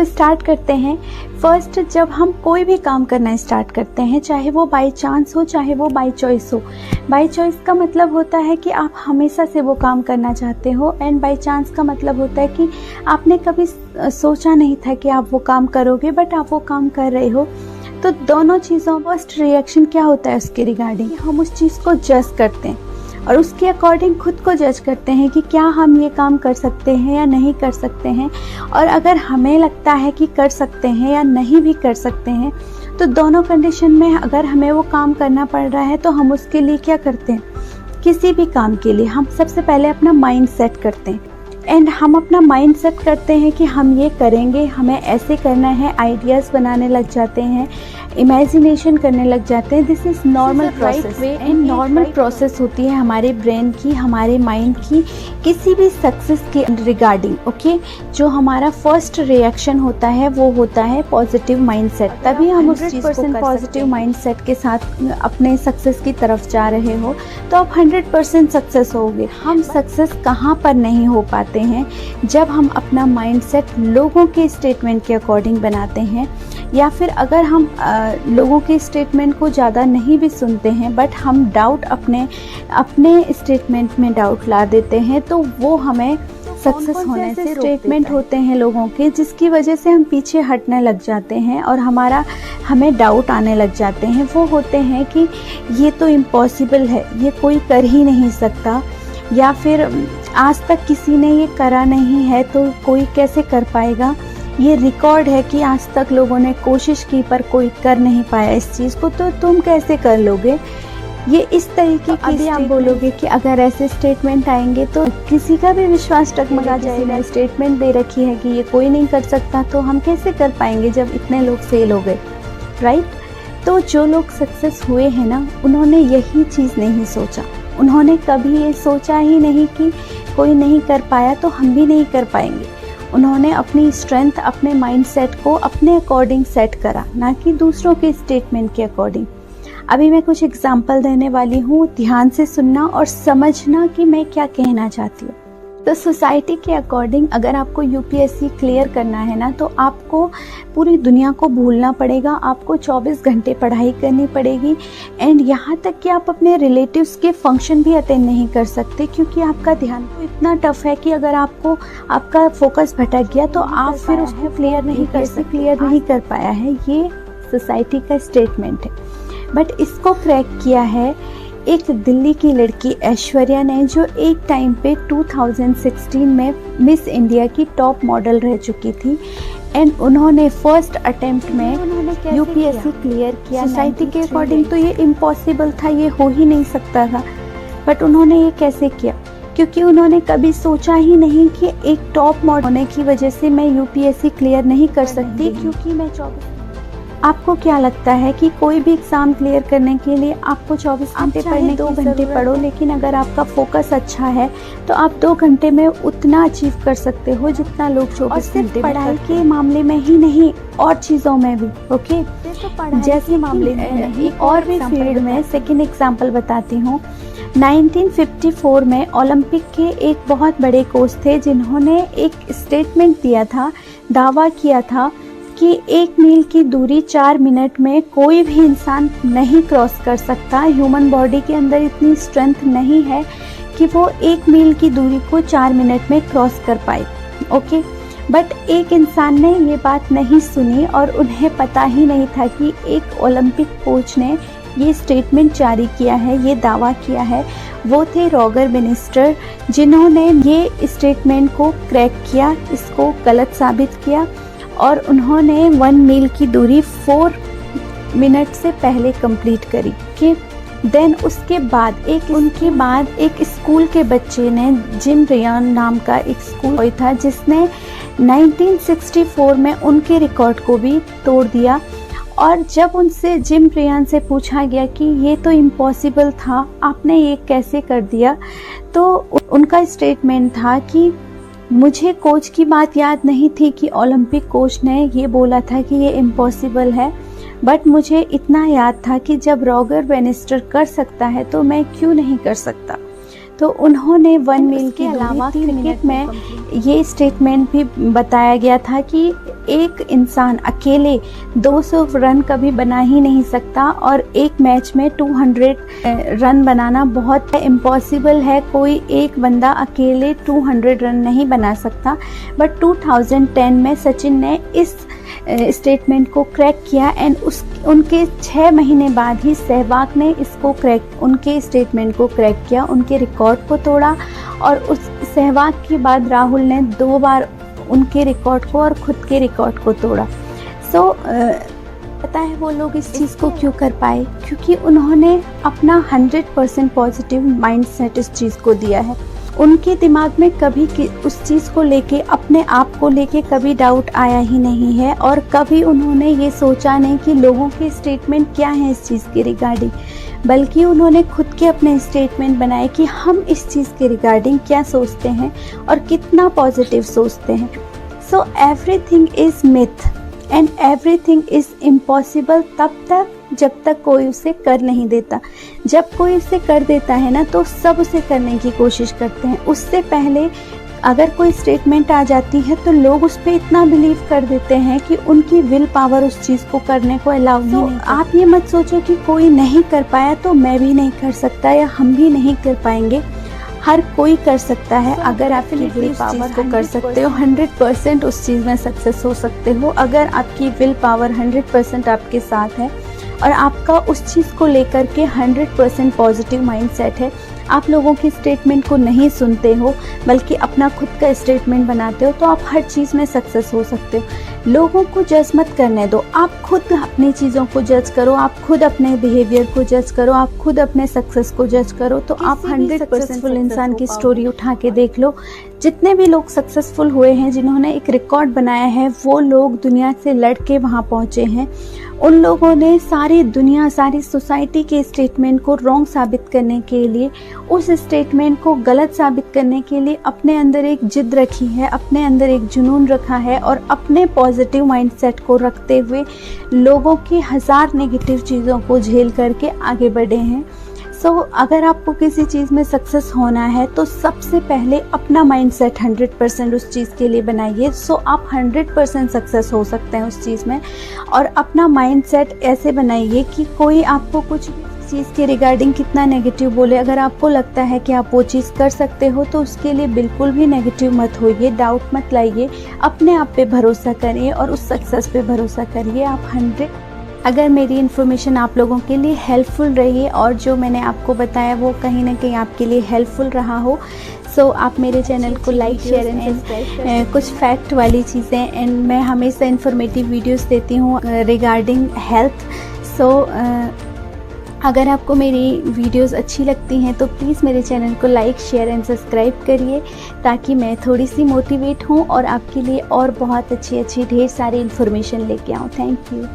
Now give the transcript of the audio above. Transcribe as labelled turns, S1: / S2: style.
S1: तो स्टार्ट करते हैं। फर्स्ट, जब हम कोई भी काम करना स्टार्ट करते हैं, चाहे वो बाय चांस हो चाहे वो बाय चॉइस हो। बाय चॉइस का मतलब होता है कि आप हमेशा से वो काम करना चाहते हो, एंड बाय चांस का मतलब होता है कि आपने कभी सोचा नहीं था कि आप वो काम करोगे, बट आप वो काम कर रहे हो। तो दोनों चीज़ों फर्स्ट रिएक्शन क्या होता है उसके रिगार्डिंग, हम उस चीज़ को जज करते हैं और उसके अकॉर्डिंग खुद को जज करते हैं कि क्या हम ये काम कर सकते हैं या नहीं कर सकते हैं। और अगर हमें लगता है कि कर सकते हैं या नहीं भी कर सकते हैं, तो दोनों कंडीशन में अगर हमें वो काम करना पड़ रहा है तो हम उसके लिए क्या करते हैं, किसी भी काम के लिए हम सबसे पहले अपना माइंड सेट करते हैं। एंड हम अपना माइंड सेट करते हैं कि हम ये करेंगे, हमें ऐसे करना है, आइडियाज़ बनाने लग जाते हैं, इमेजिनेशन करने लग जाते हैं। This is normal process and normal process होती है हमारे ब्रेन की, हमारे माइंड की, किसी भी सक्सेस के रिगार्डिंग। ओके, जो हमारा फर्स्ट रिएक्शन होता है वो होता है पॉजिटिव माइंडसेट। तभी हम उस चीज़ को पॉजिटिव माइंडसेट के साथ अपने सक्सेस की तरफ जा रहे हो तो आप 100% सक्सेस होगे। हम सक्सेस कहाँ पर नहीं हो पाते हैं, जब हम अपना माइंडसेट लोगों के स्टेटमेंट के अकॉर्डिंग बनाते हैं, या फिर अगर हम लोगों के स्टेटमेंट को ज़्यादा नहीं भी सुनते हैं, बट हम डाउट अपने स्टेटमेंट में डाउट ला देते हैं, तो वो हमें सक्सेस होने से स्टेटमेंट होते हैं लोगों के, जिसकी वजह से हम पीछे हटने लग जाते हैं और हमें डाउट आने लग जाते हैं। वो होते हैं कि ये तो इम्पॉसिबल है, ये कोई कर ही नहीं सकता, या फिर आज तक किसी ने ये करा नहीं है तो कोई कैसे कर पाएगा। ये रिकॉर्ड है कि आज तक लोगों ने कोशिश की पर कोई कर नहीं पाया इस चीज़ को, तो तुम कैसे कर लोगे। ये इस तरीके की अभी आप बोलोगे कि अगर ऐसे स्टेटमेंट आएंगे तो किसी का भी विश्वास टगमगा जाएगा। स्टेटमेंट दे रखी है कि ये कोई नहीं कर सकता, तो हम कैसे कर पाएंगे जब इतने लोग फेल हो गए, राइट। तो जो लोग सक्सेस हुए हैं ना, उन्होंने यही चीज़ नहीं सोचा। उन्होंने कभी ये सोचा ही नहीं कि कोई नहीं कर पाया तो हम भी नहीं कर पाएंगे। उन्होंने अपनी स्ट्रेंथ, अपने माइंडसेट को अपने अकॉर्डिंग सेट करा, ना कि दूसरों के स्टेटमेंट के अकॉर्डिंग। अभी मैं कुछ एग्जाम्पल देने वाली हूँ, ध्यान से सुनना और समझना कि मैं क्या कहना चाहती हूँ। तो सोसाइटी के अकॉर्डिंग अगर आपको यूपीएससी क्लियर करना है ना, तो आपको पूरी दुनिया को भूलना पड़ेगा, आपको 24 घंटे पढ़ाई करनी पड़ेगी, एंड यहाँ तक कि आप अपने रिलेटिव्स के फंक्शन भी अटेंड नहीं कर सकते, क्योंकि आपका ध्यान तो इतना टफ है कि अगर आपका फोकस भटक गया तो आप फिर उसको क्लियर नहीं कर पाया है। ये सोसाइटी का स्टेटमेंट है। बट इसको क्रैक किया है एक दिल्ली की लड़की ऐश्वर्या ने, जो एक टाइम पे 2016 में मिस इंडिया की टॉप मॉडल रह चुकी थी, एंड उन्होंने फर्स्ट अटेम्प्ट में यूपीएससी क्लियर किया। सोसाइटी के अकॉर्डिंग तो ये इम्पॉसिबल था, ये हो ही नहीं सकता था, बट उन्होंने ये कैसे किया, क्योंकि उन्होंने कभी सोचा ही नहीं कि एक टॉप मॉडल होने की वजह से मैं यूपीएससी क्लियर नहीं कर सकती, क्योंकि मैं 24। आपको क्या लगता है कि कोई भी एग्ज़ाम क्लियर करने के लिए आपको 24 घंटे पढ़ने, 2 घंटे पढ़ो, लेकिन अगर आपका फोकस अच्छा है तो आप 2 घंटे में उतना अचीव कर सकते हो जितना लोग 24 घंटे। पढ़ाई के मामले में ही नहीं, और चीज़ों में भी। ओके, जैसे मामले में नहीं, और भी फील्ड में। सेकेंड एग्जाम्पल बताती हूँ। 1954 में ओलंपिक के एक बहुत बड़े कोच थे, जिन्होंने एक स्टेटमेंट दिया था, दावा किया था कि 1 मील की दूरी 4 मिनट में कोई भी इंसान नहीं क्रॉस कर सकता। ह्यूमन बॉडी के अंदर इतनी स्ट्रेंथ नहीं है कि वो 1 मील की दूरी को 4 मिनट में क्रॉस कर पाए। ओके, बट एक इंसान ने ये बात नहीं सुनी और उन्हें पता ही नहीं था कि एक ओलंपिक कोच ने ये स्टेटमेंट जारी किया है, ये दावा किया है। वो थे रॉगर बेनिस्टर, जिन्होंने ये स्टेटमेंट को क्रैक किया, इसको गलत साबित किया, और उन्होंने 1 मील की दूरी 4 मिनट से पहले कंप्लीट करी। कि देन उसके बाद एक स्कूल के बच्चे ने, जिम रियान नाम का एक स्कूल था, जिसने 1964 में उनके रिकॉर्ड को भी तोड़ दिया। और जब उनसे, जिम रियान से पूछा गया कि ये तो इम्पॉसिबल था, आपने ये कैसे कर दिया, तो उनका स्टेटमेंट था कि मुझे कोच की बात याद नहीं थी कि ओलंपिक कोच ने ये बोला था कि ये इम्पॉसिबल है, बट मुझे इतना याद था कि जब रॉगर बेनिस्टर कर सकता है तो मैं क्यों नहीं कर सकता। तो उन्होंने 1 मील के अलावा क्रिकेट में ये स्टेटमेंट भी बताया गया था कि एक इंसान अकेले 200 रन कभी बना ही नहीं सकता, और एक मैच में 200 रन बनाना बहुत इम्पॉसिबल है। कोई एक बंदा अकेले 200 रन नहीं बना सकता। बट 2010 में सचिन ने इस स्टेटमेंट को क्रैक किया एंड उनके 6 महीने बाद ही सहवाग ने उनके स्टेटमेंट को क्रैक किया, उनके रिकॉर्ड को तोड़ा। और उस सहवाग के बाद राहुल ने 2 बार उनके रिकॉर्ड को और खुद के रिकॉर्ड को तोड़ा। पता है वो लोग इस चीज़ को क्यों कर पाए? क्योंकि उन्होंने अपना 100% पॉजिटिव माइंडसेट इस चीज़ को दिया है। उनके दिमाग में कभी उस चीज़ को लेके, अपने आप को लेके कभी डाउट आया ही नहीं है, और कभी उन्होंने ये सोचा नहीं कि लोगों के स्टेटमेंट क्या हैं इस चीज़ के रिगार्डिंग, बल्कि उन्होंने खुद के अपने स्टेटमेंट बनाए कि हम इस चीज़ के रिगार्डिंग क्या सोचते हैं और कितना पॉजिटिव सोचते हैं। So everything is myth and everything is impossible तब तक जब तक कोई उसे कर नहीं देता। जब कोई उसे कर देता है ना, तो सब उसे करने की कोशिश करते हैं। उससे पहले अगर कोई स्टेटमेंट आ जाती है तो लोग उस पर इतना बिलीव कर देते हैं कि उनकी विल पावर उस चीज़ को करने को अलाउ ही नहीं करती। आप ये मत सोचो कि कोई नहीं कर पाया तो मैं भी नहीं कर सकता या हम भी नहीं कर पाएंगे। हर कोई कर सकता है। अगर आप विल पावर को कर सकते हो, 100% उस चीज़ में सक्सेस हो सकते हो। अगर आपकी विल पावर 100% आपके साथ है और आपका उस चीज़ को लेकर के 100% पॉजिटिव माइंडसेट है, आप लोगों की स्टेटमेंट को नहीं सुनते हो बल्कि अपना खुद का स्टेटमेंट बनाते हो, तो आप हर चीज़ में सक्सेस हो सकते हो। लोगों को जज मत करने दो, आप खुद अपनी चीज़ों को जज करो, आप खुद अपने बिहेवियर को जज करो, आप खुद अपने सक्सेस को जज करो। तो आप 100 सक्सेसफुल इंसान की स्टोरी उठा के देख लो। जितने भी लोग सक्सेसफुल हुए हैं, जिन्होंने एक रिकॉर्ड बनाया है, वो लोग दुनिया से लड़ के वहाँ पहुँचे हैं। उन लोगों ने सारी दुनिया, सारी सोसाइटी के स्टेटमेंट को रॉन्ग साबित करने के लिए, उस स्टेटमेंट को गलत साबित करने के लिए अपने अंदर एक जिद रखी है, अपने अंदर एक जुनून रखा है, और अपने पॉजिटिव माइंडसेट को रखते हुए लोगों की 1000 नेगेटिव चीज़ों को झेल करके आगे बढ़े हैं। अगर आपको किसी चीज़ में सक्सेस होना है तो सबसे पहले अपना माइंडसेट 100% उस चीज़ के लिए बनाइए। आप 100% सक्सेस हो सकते हैं उस चीज़ में। और अपना माइंडसेट ऐसे बनाइए कि कोई आपको कुछ चीज़ के रिगार्डिंग कितना नेगेटिव बोले, अगर आपको लगता है कि आप वो चीज़ कर सकते हो तो उसके लिए बिल्कुल भी नेगेटिव मत होइए, डाउट मत लाइए, अपने आप पे भरोसा करिए और उस सक्सेस पे भरोसा करिए। अगर मेरी इन्फॉर्मेशन आप लोगों के लिए हेल्पफुल रही है और जो मैंने आपको बताया वो कहीं ना कहीं आपके लिए हेल्पफुल रहा हो, आप मेरे चैनल को लाइक, शेयर एंड सब्सक्राइब। कुछ फैक्ट वाली चीज़ें एंड मैं हमेशा इन्फॉर्मेटिव वीडियोस देती हूँ रिगार्डिंग हेल्थ। अगर आपको मेरी वीडियोस अच्छी लगती हैं तो प्लीज़ मेरे चैनल को लाइक, शेयर एंड सब्सक्राइब करिए, ताकि मैं थोड़ी सी मोटिवेट हूँ और आपके लिए और बहुत अच्छी ढेर सारी इन्फॉर्मेशन लेके आऊँ। Thank you.